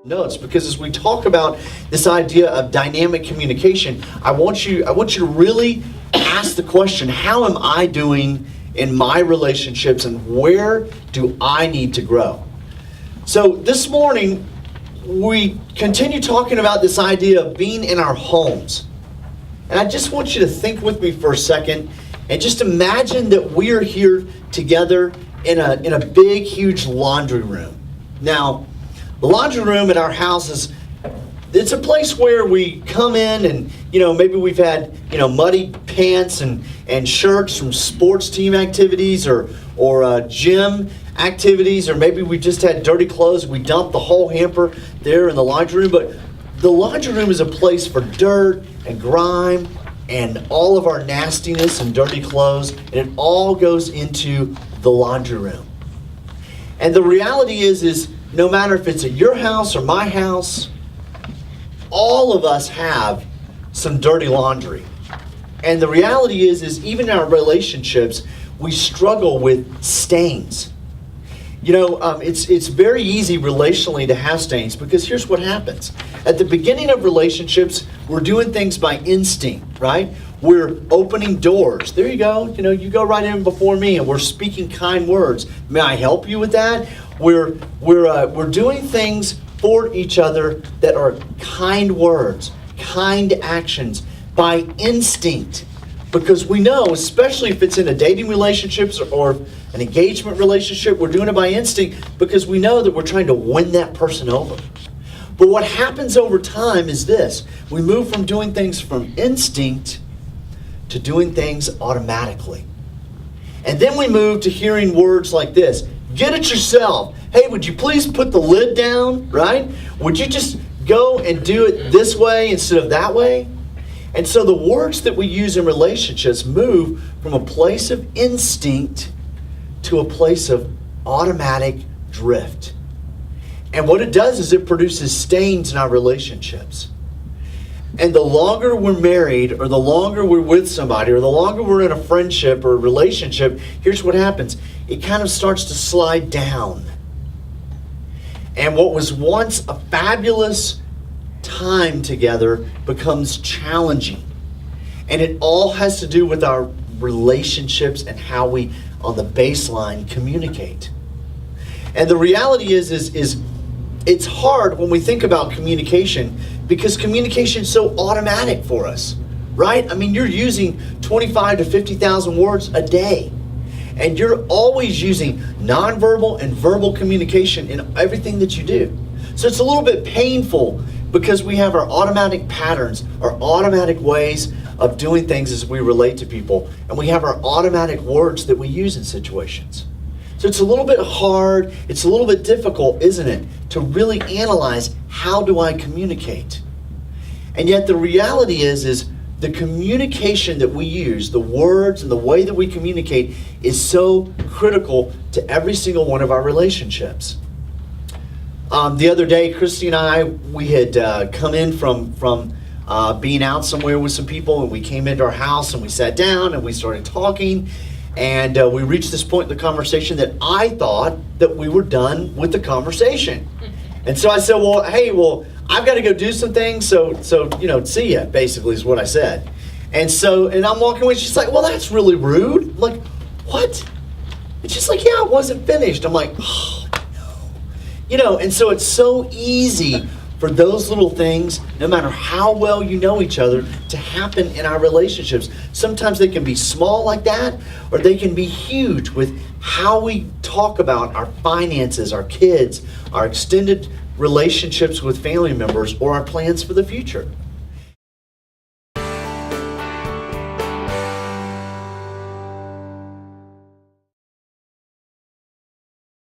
notes, because as we talk about this idea of dynamic communication, I want you to really ask the question, how am I doing in my relationships and where do I need to grow? So this morning we continue talking about this idea of being in our homes. And I just want you to think with me for a second and just imagine that we are here together in a big, huge laundry room. Now, the laundry room at our house it's a place where we come in and, maybe we've had, muddy pants and shirts from sports team activities or gym activities, or maybe we just had dirty clothes. We dumped the whole hamper there in the laundry room. But the laundry room is a place for dirt and grime and all of our nastiness and dirty clothes, and it all goes into the laundry room. And the reality is no matter if it's at your house or my house, all of us have some dirty laundry. And the reality is even in our relationships, we struggle with stains. It's very easy relationally to have stains, because here's what happens. At the beginning of relationships, we're doing things by instinct, right? We're opening doors. There you go. You go right in before me, and we're speaking kind words. May I help you with that? We're doing things for each other that are kind words, kind actions, by instinct. Because we know, especially if it's in a dating relationship or an engagement relationship, we're doing it by instinct because we know that we're trying to win that person over. But what happens over time is this. We move from doing things from instinct to doing things automatically. And then we move to hearing words like this. Get it yourself. Hey, would you please put the lid down, right? Would you just go and do it this way instead of that way? And so the words that we use in relationships move from a place of instinct to a place of automatic drift. And what it does is it produces stains in our relationships. And the longer we're married, or the longer we're with somebody, or the longer we're in a friendship or a relationship, here's what happens. It kind of starts to slide down. And what was once a fabulous time together becomes challenging. And it all has to do with our relationships and how we, on the baseline, communicate. And the reality is it's hard when we think about communication, because communication is so automatic for us, right? I mean, you're using 25 to 50,000 words a day. And you're always using nonverbal and verbal communication in everything that you do. So it's a little bit painful because we have our automatic patterns, our automatic ways of doing things as we relate to people. And we have our automatic words that we use in situations. So it's a little bit hard, it's a little bit difficult, isn't it, to really analyze how do I communicate? And yet the reality is the communication that we use, the words and the way that we communicate, is so critical to every single one of our relationships. The other day, Christy and I, we had come in from being out somewhere with some people, and we came into our house and we sat down and we started talking, and we reached this point in the conversation that I thought that we were done with the conversation. And so I said, I've got to go do some things, so see ya, basically is what I said. And I'm walking away, she's like, well, that's really rude. I'm like, what? And she's like, yeah, it wasn't finished. I'm like, oh, no. And so it's so easy for those little things, no matter how well you know each other, to happen in our relationships. Sometimes they can be small like that, or they can be huge with how we talk about our finances, our kids, our extended relationships with family members, or our plans for the future.